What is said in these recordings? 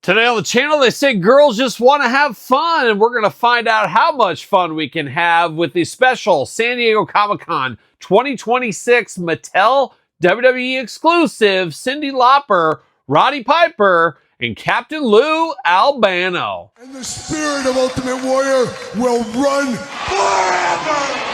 Today on the channel, they say girls just want to have fun, and we're going to find out how much fun we can have with the special San Diego Comic-Con 2026 Mattel WWE exclusive Cyndi Lauper, Roddy Piper, and Captain Lou Albano. And the spirit of Ultimate Warrior will run forever!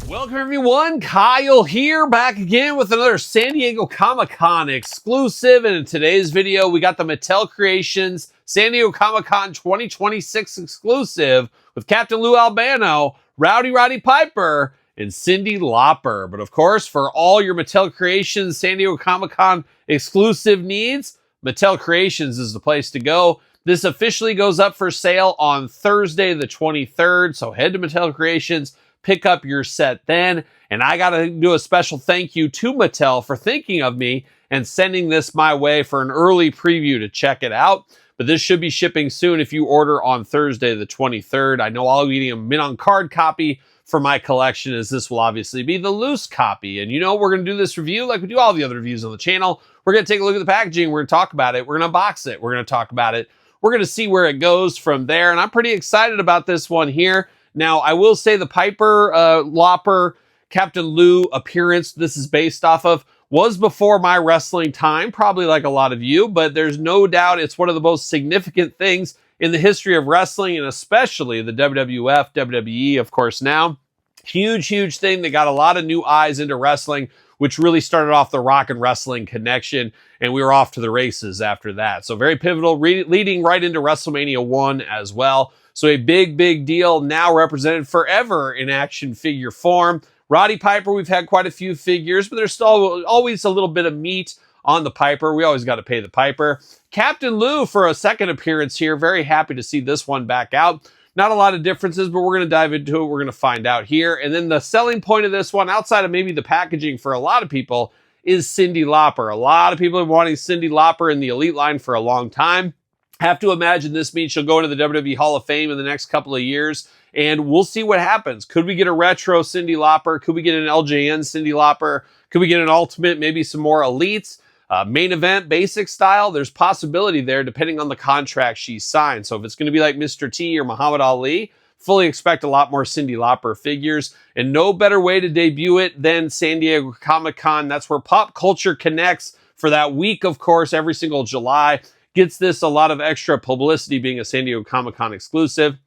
Welcome everyone, Kyle here, back again with another San Diego Comic-Con exclusive, and in today's video we got the Mattel Creations San Diego Comic-Con 2026 exclusive with Captain Lou Albano, Roddy Piper, and Cyndi Lauper. But of course, for all your Mattel Creations San Diego Comic-Con exclusive needs, Mattel Creations is the place to go. This officially goes up for sale on Thursday the 23rd, so head to Mattel Creations, pick up your set then. And I gotta do a special thank you to Mattel for thinking of me and sending this my way for an early preview to check it out. But this should be shipping soon if you order on Thursday the 23rd. I know I'll be getting a mint on card copy for my collection, as this will obviously be the loose copy. And you know, we're gonna do this review like we do all the other reviews on the channel. We're gonna take a look at the packaging, we're gonna talk about it, we're gonna unbox it, we're gonna talk about it, we're gonna see where it goes from there. And I'm pretty excited about this one here. Now, I will say the Piper, Lauper, Captain Lou appearance this is based off of was before my wrestling time, probably like a lot of you, but there's no doubt it's one of the most significant things in the history of wrestling, and especially the WWF, WWE, of course, now. Huge thing that got a lot of new eyes into wrestling, which really started off the rock and wrestling connection, and we were off to the races after that. So very pivotal, leading right into WrestleMania 1 as well. So a big deal, now represented forever in action figure form. Roddy Piper, we've had quite a few figures, but there's still always a little bit of meat on the Piper. We always got to pay the Piper. Captain Lou for a second appearance here. Very happy to see this one back out. Not a lot of differences, but we're going to dive into it. We're going to find out here. And then the selling point of this one, outside of maybe the packaging for a lot of people, is Cyndi Lauper. A lot of people have been wanting Cyndi Lauper in the Elite line for a long time. Have to imagine this means she'll go into the WWE Hall of Fame in the next couple of years, and we'll see what happens. Could we get a retro Cyndi Lauper? Could we get an LJN Cyndi Lauper? Could we get an Ultimate, maybe some more Elites? Main event, basic style? There's possibility there depending on the contract she signed. So if it's going to be like Mr. T or Muhammad Ali, fully expect a lot more Cyndi Lauper figures. And no better way to debut it than San Diego Comic-Con. That's where pop culture connects for that week, of course, every single July. Gets this a lot of extra publicity being a San Diego Comic-Con exclusive.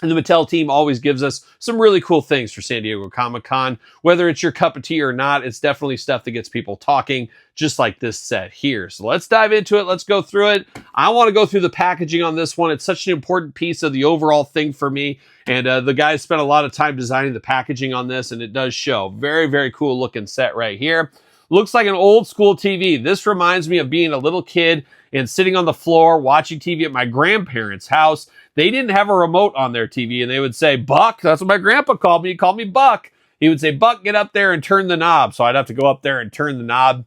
And the Mattel team always gives us some really cool things for San Diego Comic-Con. Whether it's your cup of tea or not, it's definitely stuff that gets people talking, just like this set here. So let's dive into it. Let's go through it. I want to go through the packaging on this one. It's such an important piece of the overall thing for me. And the guys spent a lot of time designing the packaging on this, and it does show. Very cool looking set right here. Looks like an old school TV. This reminds me of being a little kid and sitting on the floor watching TV at my grandparents' house. They didn't have a remote on their TV, and they would say, "Buck," that's what my grandpa called me. He called me Buck. He would say, "Buck, get up there and turn the knob." So I'd have to go up there and turn the knob.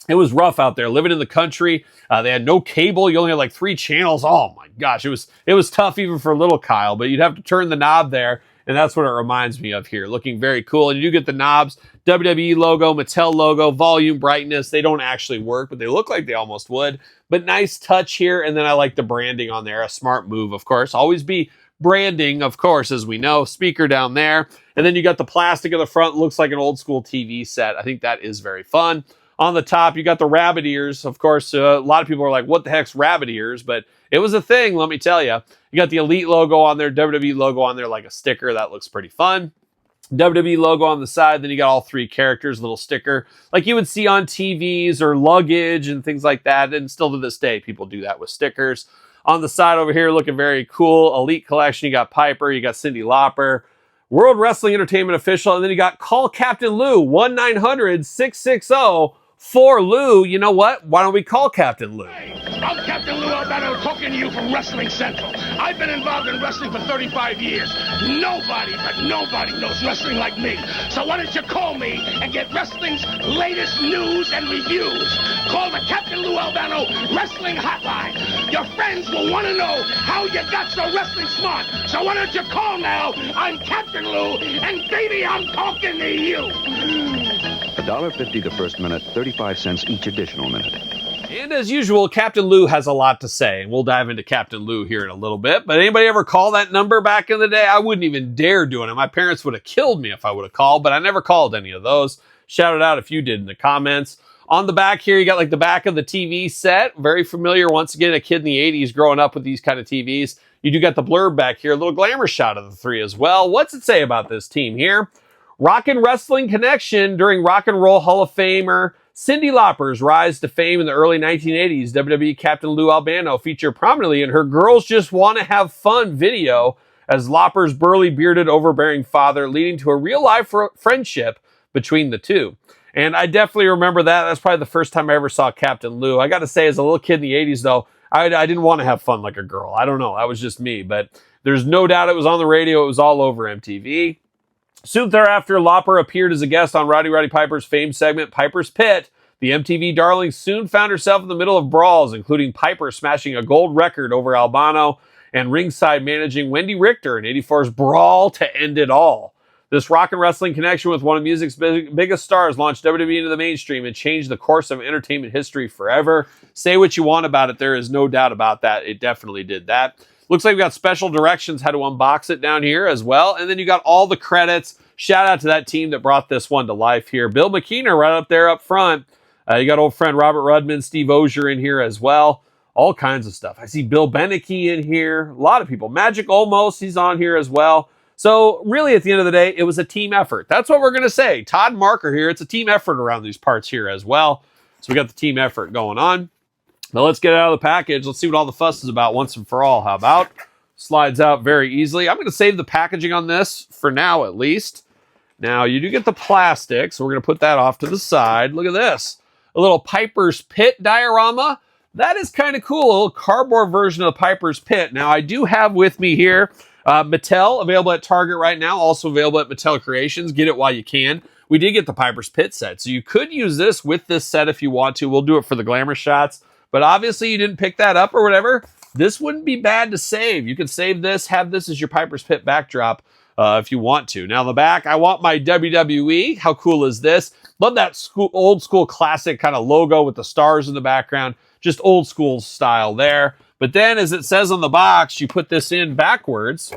It was rough out there, living in the country. They had no cable. You only had like 3 channels. Oh my gosh, it was tough even for little Kyle, but you'd have to turn the knob there. And that's what it reminds me of here. Looking very cool. And you do get the knobs, WWE logo, Mattel logo, volume, brightness. They don't actually work, but they look like they almost would. But nice touch here. And then I like the branding on there. A smart move, of course. Always be branding, of course, as we know. Speaker down there. And then you got the plastic in the front. Looks like an old school TV set. I think that is very fun. On the top, you got the rabbit ears. Of course, a lot of people are like, what the heck's rabbit ears? But it was a thing, let me tell you. You got the Elite logo on there, WWE logo on there like a sticker. That looks pretty fun. WWE logo on the side. Then you got all 3 characters, little sticker, like you would see on TVs or luggage and things like that. And still to this day, people do that with stickers. On the side over here, looking very cool. Elite collection, you got Piper, you got Cyndi Lauper. World Wrestling Entertainment official. And then you got Call Captain Lou, 1-900-660 for Lou, you know what? Why don't we call Captain Lou? Hey, I'm Captain Lou Albano talking to you from Wrestling Central. I've been involved in wrestling for 35 years. Nobody knows wrestling like me. So why don't you call me and get wrestling's latest news and reviews? Call the Captain Lou Albano Wrestling Hotline. Your friends will want to know how you got so wrestling smart. So why don't you call now? I'm Captain Lou, and baby, I'm talking to you. $1.50 the first minute, 35 cents each additional minute. And as usual, Captain Lou has a lot to say, and we'll dive into Captain Lou here in a little bit. But anybody ever call that number back in the day? I wouldn't even dare doing it. My parents would have killed me if I would have called, but I never called any of those. Shout it out if you did in the comments. On the back here, you got like the back of the TV set. Very familiar. Once again, a kid in the 80s growing up with these kind of TVs. You do got the blurb back here, a little glamour shot of the three as well. What's it say about this team here? Rockin' Wrestling Connection during Rock and Roll Hall of Famer Cyndi Lauper's rise to fame in the early 1980s. WWE Captain Lou Albano featured prominently in her Girls Just Want to Have Fun video as Lauper's burly, bearded, overbearing father, leading to a real-life friendship between the two. And I definitely remember that. That's probably the first time I ever saw Captain Lou. I got to say, as a little kid in the 80s, though, I didn't want to have fun like a girl. I don't know. That was just me. But there's no doubt it was on the radio. It was all over MTV. Soon thereafter, Lauper appeared as a guest on Roddy Piper's famed segment, Piper's Pit. The MTV darling soon found herself in the middle of brawls, including Piper smashing a gold record over Albano and ringside managing Wendy Richter in '84's Brawl to End It All. This rock and wrestling connection with one of music's biggest stars launched WWE into the mainstream and changed the course of entertainment history forever. Say what you want about it, there is no doubt about that. It definitely did that. Looks like we got special directions how to unbox it down here as well. And then you got all the credits. Shout out to that team that brought this one to life here. Bill McKeener right up there up front. You got old friend Robert Rudman, Steve Ozier in here as well. All kinds of stuff. I see Bill Beneke in here. A lot of people. Magic Olmos, he's on here as well. So really at the end of the day, it was a team effort. That's what we're going to say. Todd Marker here. It's a team effort around these parts here as well. So we got the team effort going on. Now let's get it out of the package. Let's see what all the fuss is about once and for all. How about? Slides out very easily. I'm going to save the packaging on this for now at least. Now you do get the plastic, so we're going to put that off to the side. Look at this. A little Piper's Pit diorama. That is kind of cool. A little cardboard version of the Piper's Pit. Now I do have with me here Mattel, available at Target right now. Also available at Mattel Creations. Get it while you can. We did get the Piper's Pit set, so you could use this with this set if you want to. We'll do it for the glamour shots. But obviously you didn't pick that up or whatever. This wouldn't be bad to save. You could save this, have this as your Piper's Pit backdrop if you want to. Now the back, I want my WWE. How cool is this? Love that old school classic kind of logo with the stars in the background. Just old school style there. But then as it says on the box, you put this in backwards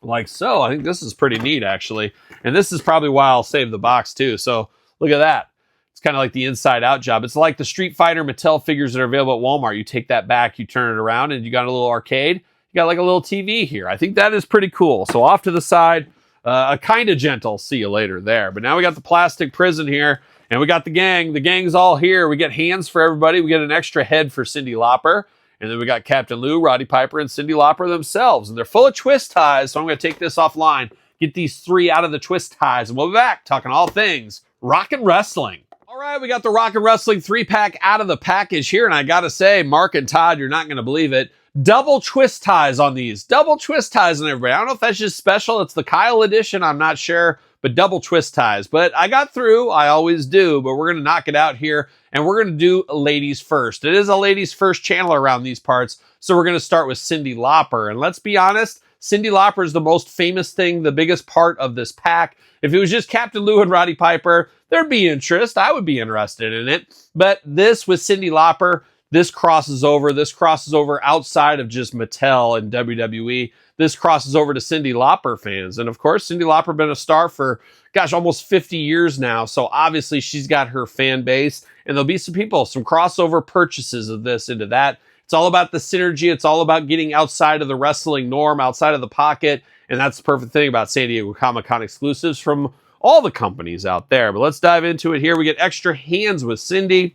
like so. I think this is pretty neat actually. And this is probably why I'll save the box too. So look at that. It's kind of like the inside out job. It's like the Street Fighter Mattel figures that are available at Walmart. You take that back, you turn it around, and you got a little arcade. You got like a little TV here. I think that is pretty cool. So off to the side, a kind of gentle see you later there. But now we got the plastic prison here, and we got the gang. The gang's all here. We get hands for everybody. We get an extra head for Cyndi Lauper. And then we got Captain Lou, Roddy Piper, and Cyndi Lauper themselves. And they're full of twist ties, so I'm going to take this offline, get these three out of the twist ties, and we'll be back talking all things rock and wrestling. All right, we got the Rock and Wrestling 3-pack out of the package here, and I got to say, Mark and Todd, you're not going to believe it. Double twist ties on these. Double twist ties on everybody. I don't know if that's just special. It's the Kyle edition. I'm not sure, but double twist ties. But I got through. I always do, but we're going to knock it out here, and we're going to do ladies first. It is a ladies first channel around these parts, so we're going to start with Cyndi Lauper. And let's be honest, Cyndi Lauper is the most famous thing, the biggest part of this pack. If it was just Captain Lou and Roddy Piper, there'd be interest. I would be interested in it. But this with Cyndi Lauper, this crosses over. This crosses over outside of just Mattel and WWE. This crosses over to Cyndi Lauper fans. And of course, Cyndi Lauper been a star for, gosh, almost 50 years now. So obviously she's got her fan base. And there'll be some people, some crossover purchases of this into that. It's all about the synergy. It's all about getting outside of the wrestling norm, outside of the pocket. And that's the perfect thing about San Diego Comic-Con exclusives from all the companies out there. But let's dive into it here. We get extra hands with Cyndi.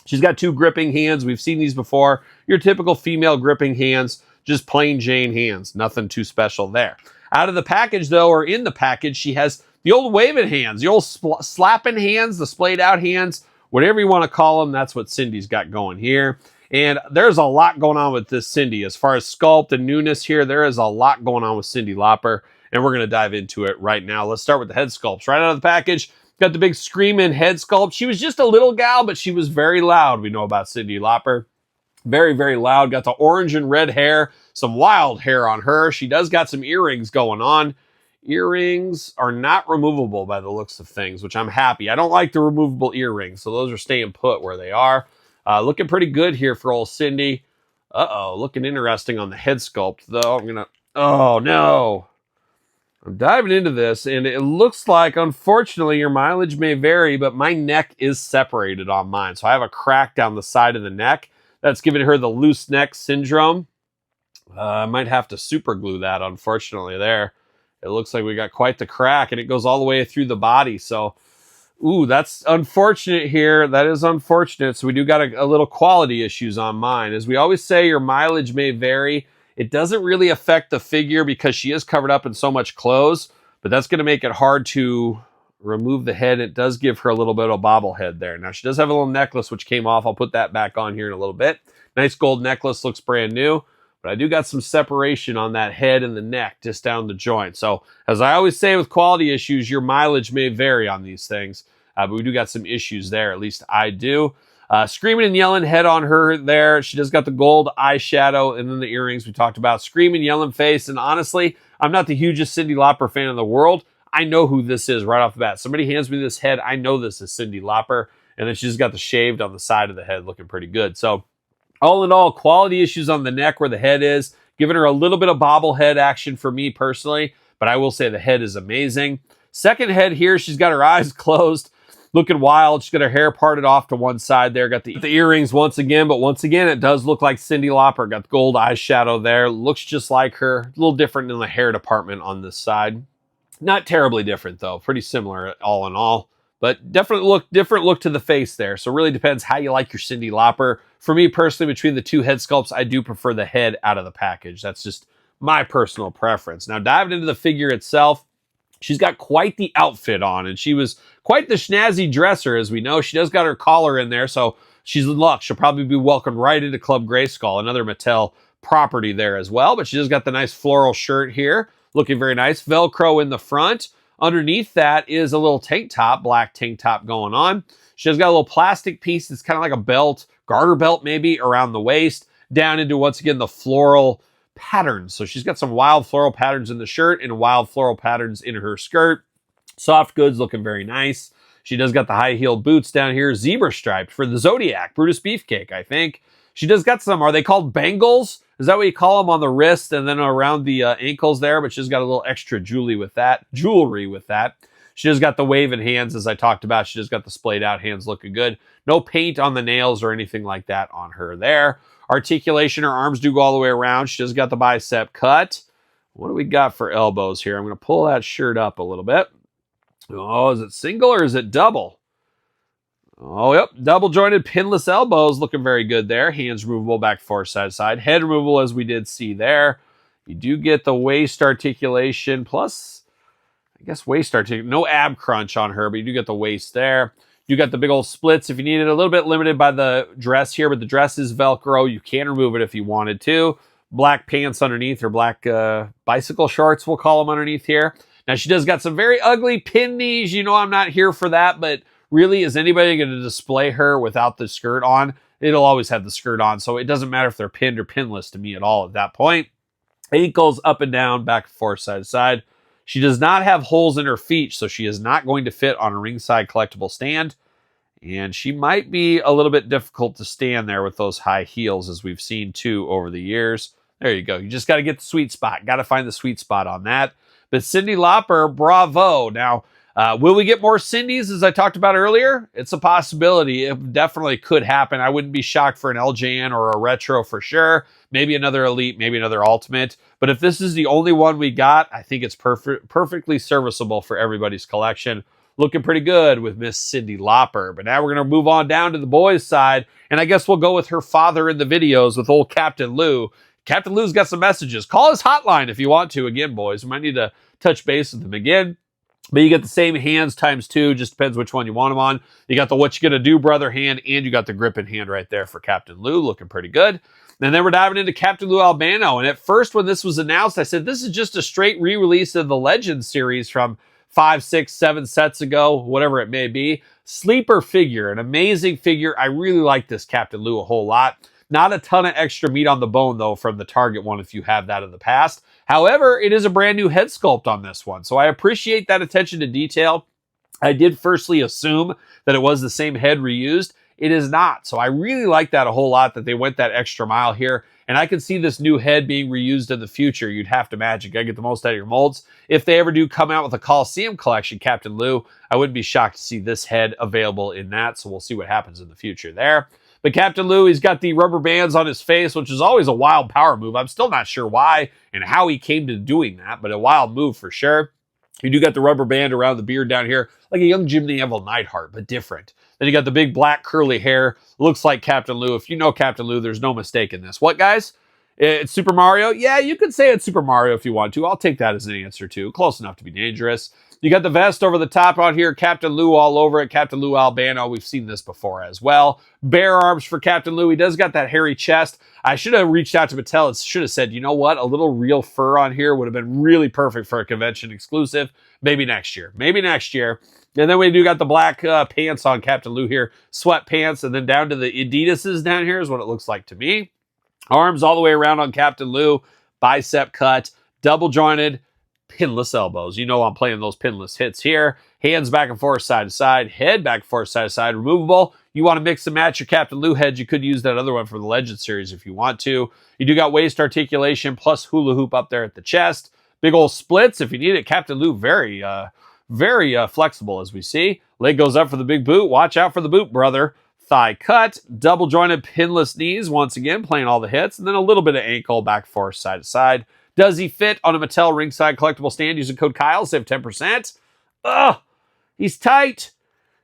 She's got two gripping hands. We've seen these before. Your typical female gripping hands, just plain Jane hands. Nothing too special there. Out of the package, though, or in the package, she has the old waving hands, the old slapping hands, the splayed out hands, whatever you want to call them, that's what Cyndi's got going here. And there's a lot going on with this Cyndi. As far as sculpt and newness here, there is a lot going on with Cyndi Lauper, and we're going to dive into it right now. Let's start with the head sculpts. Right out of the package, got the big screaming head sculpt. She was just a little gal, but she was very loud. We know about Cyndi Lauper. Very, very loud. Got the orange and red hair, some wild hair on her. She does got some earrings going on. Earrings are not removable by the looks of things, which I'm happy. I don't like the removable earrings, so those are staying put where they are. Looking pretty good here for old Cyndi. Looking interesting on the head sculpt, though. Oh, no. I'm diving into this, and it looks like, unfortunately, your mileage may vary, but my neck is separated on mine. So I have a crack down the side of the neck. That's giving her the loose neck syndrome. I might have to super glue that, unfortunately, there. It looks like we got quite the crack, and it goes all the way through the body, so... Ooh, that's unfortunate here. That is unfortunate. So we do got a little quality issues on mine. As we always say, your mileage may vary. It doesn't really affect the figure because she is covered up in so much clothes, but that's going to make it hard to remove the head. It does give her a little bit of a bobblehead there. Now, she does have a little necklace which came off. I'll put that back on here in a little bit. Nice gold necklace. Looks brand new. But I do got some separation on that head and the neck just down the joint. So as I always say with quality issues, your mileage may vary on these things. But we do got some issues there. At least I do. Screaming and yelling head on her there. She does got the gold eyeshadow and then the earrings we talked about. Screaming, yelling face. And honestly, I'm not the hugest Cyndi Lauper fan in the world. I know who this is right off the bat. Somebody hands me this head. I know this is Cyndi Lauper. And then she's got the shaved on the side of the head looking pretty good. So all in all, quality issues on the neck where the head is, giving her a little bit of bobblehead action for me personally, but I will say the head is amazing. Second head here, she's got her eyes closed, looking wild. She's got her hair parted off to one side there, got the earrings once again, but once again, it does look like Cyndi Lauper. Got the gold eyeshadow there, looks just like her. A little different in the hair department on this side. Not terribly different though, pretty similar all in all. But definitely different look to the face there. So it really depends how you like your Cyndi Lauper. For me personally, between the two head sculpts, I do prefer the head out of the package. That's just my personal preference. Now diving into the figure itself, she's got quite the outfit on, and she was quite the snazzy dresser, as we know. She does got her collar in there, so she's in luck. She'll probably be welcomed right into Club Grayskull, another Mattel property there as well. But she just got the nice floral shirt here, looking very nice. Velcro in the front. Underneath that is a little tank top, black tank top going on. She has got a little plastic piece that's kind of like a belt, garter belt maybe, around the waist, down into, once again, the floral patterns. So she's got some wild floral patterns in the shirt and wild floral patterns in her skirt. Soft goods looking very nice. She does got the high-heeled boots down here, zebra striped for the Zodiac, Brutus Beefcake, I think. She does got some, are they called bangles? Is that what you call them on the wrist and then around the ankles there? But she's got a little extra jewelry with that. She just got the waving hands, as I talked about. She just got the splayed out hands looking good. No paint on the nails or anything like that on her there. Articulation, her arms do go all the way around. She just got the bicep cut. What do we got for elbows here? I'm going to pull that shirt up a little bit. Oh, is it single or is it double? Oh, yep. Double jointed pinless elbows looking very good there. Hands removable back forth, side to side. Head removable, as we did see there. You do get the waist articulation plus, I guess, waist articulation. No ab crunch on her, but you do get the waist there. You got the big old splits if you need it. A little bit limited by the dress here, but the dress is Velcro. You can remove it if you wanted to. Black pants underneath, or black bicycle shorts, we'll call them underneath here. Now, she does got some very ugly pin knees. You know I'm not here for that, but really, is anybody going to display her without the skirt on? It'll always have the skirt on, so it doesn't matter if they're pinned or pinless to me at all at that point. Ankles up and down, back and forth, side to side. She does not have holes in her feet, so she is not going to fit on a ringside collectible stand. And she might be a little bit difficult to stand there with those high heels, as we've seen too over the years. There you go. You just got to get the sweet spot. Got to find the sweet spot on that. But Cyndi Lauper, bravo. Now, will we get more Cyndis, as I talked about earlier? It's a possibility. It definitely could happen. I wouldn't be shocked for an LJN or a retro for sure. Maybe another Elite, maybe another Ultimate. But if this is the only one we got, I think it's perfectly serviceable for everybody's collection. Looking pretty good with Miss Cyndi Lauper. But now we're going to move on down to the boys' side. And I guess we'll go with her father in the videos with old Captain Lou. Captain Lou's got some messages. Call his hotline if you want to. Again, boys, we might need to touch base with him again. But you get the same hands times 2, just depends which one you want them on. You got the what you gonna do brother hand, and you got the gripping hand right there for Captain Lou, looking pretty good. And then we're diving into Captain Lou Albano. And at first when this was announced, I said this is just a straight re-release of the Legends series from 5, 6, 7 sets ago, whatever it may be. Sleeper figure, an amazing figure. I really like this Captain Lou a whole lot. Not a ton of extra meat on the bone, though, from the Target one if you have that in the past. However, it is a brand new head sculpt on this one, so I appreciate that attention to detail. I did firstly assume that it was the same head reused. It is not, so I really like that a whole lot, that they went that extra mile here, and I can see this new head being reused in the future. You'd have to imagine. Gotta get the most out of your molds. If they ever do come out with a Coliseum collection, Captain Lou, I wouldn't be shocked to see this head available in that, so we'll see what happens in the future there. But Captain Lou, he's got the rubber bands on his face, which is always a wild power move. I'm still not sure why and how he came to doing that, but a wild move for sure. You do got the rubber band around the beard down here, like a young Jim the Anvil Neidhart, but different. Then you got the big black curly hair. Looks like Captain Lou. If you know Captain Lou, there's no mistake in this. What, guys? It's Super Mario? Yeah, you could say it's Super Mario if you want to. I'll take that as an answer, too. Close enough to be dangerous. You got the vest over the top on here. Captain Lou all over it. Captain Lou Albano. We've seen this before as well. Bare arms for Captain Lou. He does got that hairy chest. I should have reached out to Mattel and should have said, you know what? A little real fur on here would have been really perfect for a convention exclusive. Maybe next year. Maybe next year. And then we do got the black pants on Captain Lou here. Sweatpants. And then down to the Adidas's down here is what it looks like to me. Arms all the way around on Captain Lou. Bicep cut. Double jointed. Pinless elbows. You know I'm playing those pinless hits here. Hands back and forth, side to side. Head back and forth, side to side. Removable. You want to mix and match your Captain Lou heads. You could use that other one from the Legend series if you want to. You do got waist articulation plus hula hoop up there at the chest. Big old splits if you need it. Captain Lou very flexible as we see. Leg goes up for the big boot. Watch out for the boot, brother. Thigh cut. Double jointed pinless knees. Once again, playing all the hits. And then a little bit of ankle back and forth, side to side. Does he fit on a Mattel ringside collectible stand using code Kyle? Save 10%. Ugh, he's tight.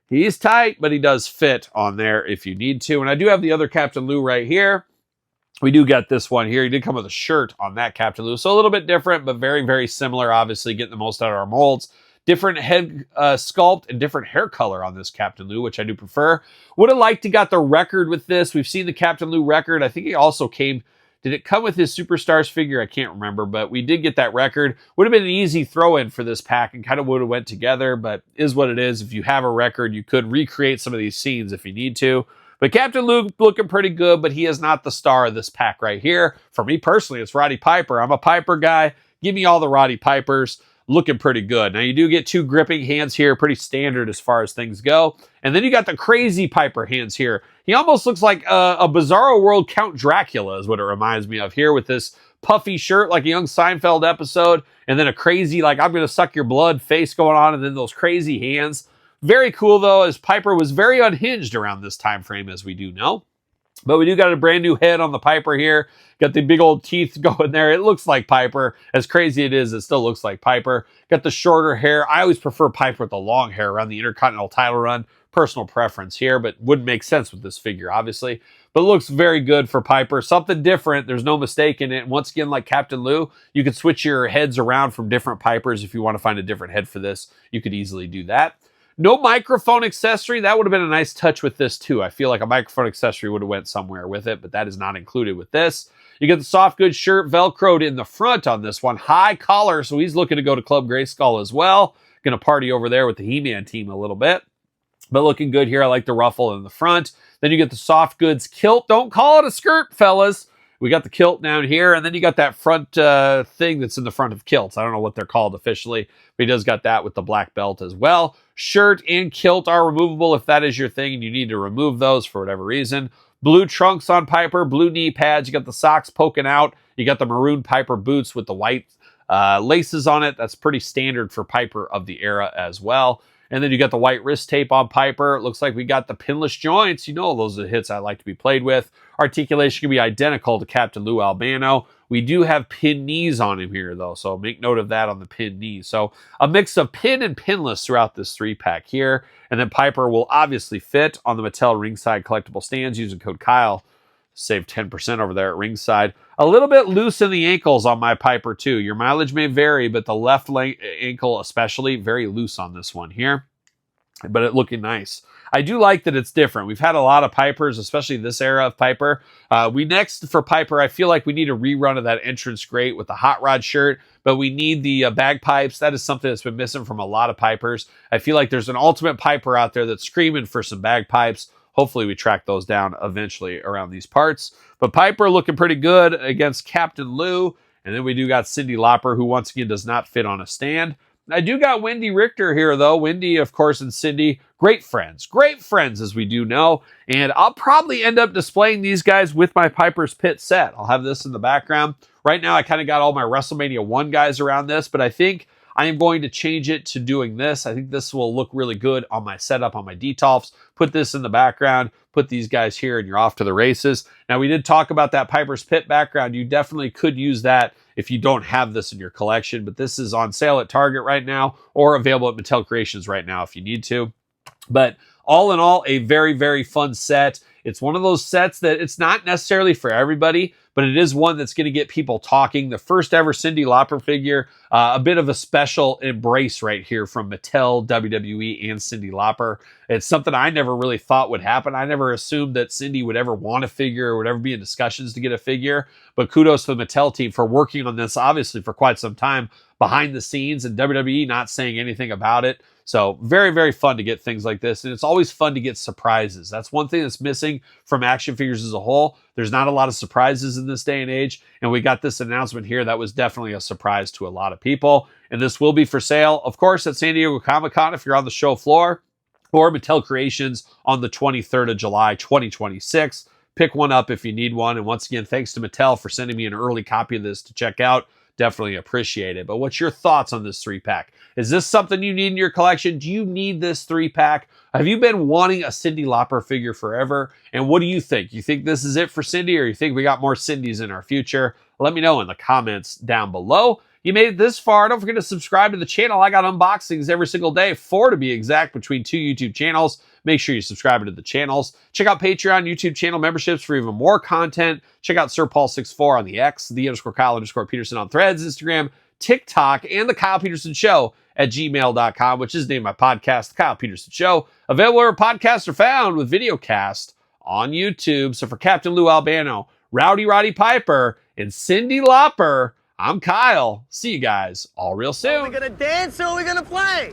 He's tight, but he does fit on there if you need to. And I do have the other Captain Lou right here. We do get this one here. He did come with a shirt on that Captain Lou. So a little bit different, but very, very similar. Obviously, getting the most out of our molds. Different head sculpt and different hair color on this Captain Lou, which I do prefer. Would have liked to got the record with this. We've seen the Captain Lou record. I think he also came... Did it come with his Superstars figure? I can't remember, but we did get that record. Would have been an easy throw-in for this pack and kind of would have went together, but is what it is. If you have a record, you could recreate some of these scenes if you need to. But Captain Lou looking pretty good, but he is not the star of this pack right here. For me personally, it's Roddy Piper. I'm a Piper guy. Give me all the Roddy Pipers. Looking pretty good. Now, you do get 2 gripping hands here, pretty standard as far as things go. And then you got the crazy Piper hands here. He almost looks like a Bizarro World Count Dracula is what it reminds me of here with this puffy shirt like a young Seinfeld episode. And then a crazy, like, I'm going to suck your blood face going on. And then those crazy hands. Very cool, though, as Piper was very unhinged around this time frame, as we do know. But we do got a brand new head on the Piper here. Got the big old teeth going there. It looks like Piper. As crazy it is, it still looks like Piper. Got the shorter hair. I always prefer Piper with the long hair around the Intercontinental title run. Personal preference here, but wouldn't make sense with this figure, obviously. But it looks very good for Piper. Something different. There's no mistake in it. And once again, like Captain Lou, you could switch your heads around from different Pipers. If you want to find a different head for this, you could easily do that. No microphone accessory. That would have been a nice touch with this too. I feel like a microphone accessory would have went somewhere with it, but that is not included with this. You get the soft goods shirt Velcroed in the front on this one. High collar, so he's looking to go to Club Grayskull as well. Going to party over there with the He-Man team a little bit. But looking good here. I like the ruffle in the front. Then you get the soft goods kilt. Don't call it a skirt, fellas. We got the kilt down here, and then you got that front thing that's in the front of kilts. I don't know what they're called officially, but he does got that with the black belt as well. Shirt and kilt are removable if that is your thing and you need to remove those for whatever reason. Blue trunks on Piper, blue knee pads. You got the socks poking out. You got the maroon Piper boots with the white laces on it. That's pretty standard for Piper of the era as well. And then you got the white wrist tape on Piper. It looks like we got the pinless joints. You know those are the hits I like to be played with. Articulation can be identical to Captain Lou Albano. We do have pin knees on him here, though, so make note of that on the pin knees. So a mix of pin and pinless throughout this 3-pack here. And then Piper will obviously fit on the Mattel ringside collectible stands using code Kyle. Save 10% over there at ringside. A little bit loose in the ankles on my Piper too. Your mileage may vary, but the left ankle especially, very loose on this one here. But it looking nice. I do like that it's different. We've had a lot of Pipers, especially this era of Piper. Next for Piper, I feel like we need a rerun of that entrance great with the hot rod shirt, but we need the bagpipes. That is something that's been missing from a lot of Pipers. I feel like there's an ultimate Piper out there that's screaming for some bagpipes. Hopefully we track those down eventually around these parts. But Piper looking pretty good against Captain Lou. And then we do got Cyndi Lauper, who once again does not fit on a stand. I do got Wendy Richter here, though. Wendy, of course, and Cyndi, great friends, as we do know. And I'll probably end up displaying these guys with my Piper's Pit set. I'll have this in the background. Right now, I kind of got all my WrestleMania 1 guys around this, but I think I am going to change it to doing this. I think this will look really good on my setup, on my Detolfs. Put this in the background, put these guys here, and you're off to the races. Now, we did talk about that Piper's Pit background. You definitely could use that if you don't have this in your collection, but this is on sale at Target right now or available at Mattel Creations right now if you need to. But all in all, a very, very fun set. It's one of those sets that it's not necessarily for everybody, but it is one that's going to get people talking. The first ever Cyndi Lauper figure, a bit of a special embrace right here from Mattel, WWE, and Cyndi Lauper. It's something I never really thought would happen. I never assumed that Cyndi would ever want a figure or would ever be in discussions to get a figure. But kudos to the Mattel team for working on this, obviously, for quite some time behind the scenes, and WWE not saying anything about it. So very, very fun to get things like this. And it's always fun to get surprises. That's one thing that's missing from action figures as a whole. There's not a lot of surprises in this day and age. And we got this announcement here that was definitely a surprise to a lot of people. And this will be for sale, of course, at San Diego Comic-Con if you're on the show floor, or Mattel Creations on the 23rd of July, 2026. Pick one up if you need one. And once again, thanks to Mattel for sending me an early copy of this to check out. Definitely appreciate it. But what's your thoughts on this 3-pack? Is this something you need in your collection? Do you need this 3-pack? Have you been wanting a Cyndi Lauper figure forever? And what do you think? You think this is it for Cyndi, or you think we got more Cyndis in our future? Let me know in the comments down below. You made it this far. Don't forget to subscribe to the channel. I got unboxings every single day, 4 to be exact, between 2 YouTube channels. Make sure you subscribe to the channels. Check out Patreon, YouTube channel memberships for even more content. Check out Sir Paul64 on the X, _Kyle_Peterson on Threads, Instagram, TikTok, and The Kyle Peterson Show at gmail.com, which is named my podcast, The Kyle Peterson Show. Available where podcasts are found with videocast on YouTube. So for Captain Lou Albano, Roddy Piper, and Cyndi Lauper, I'm Kyle. See you guys all real soon. Are we gonna dance or are we gonna play?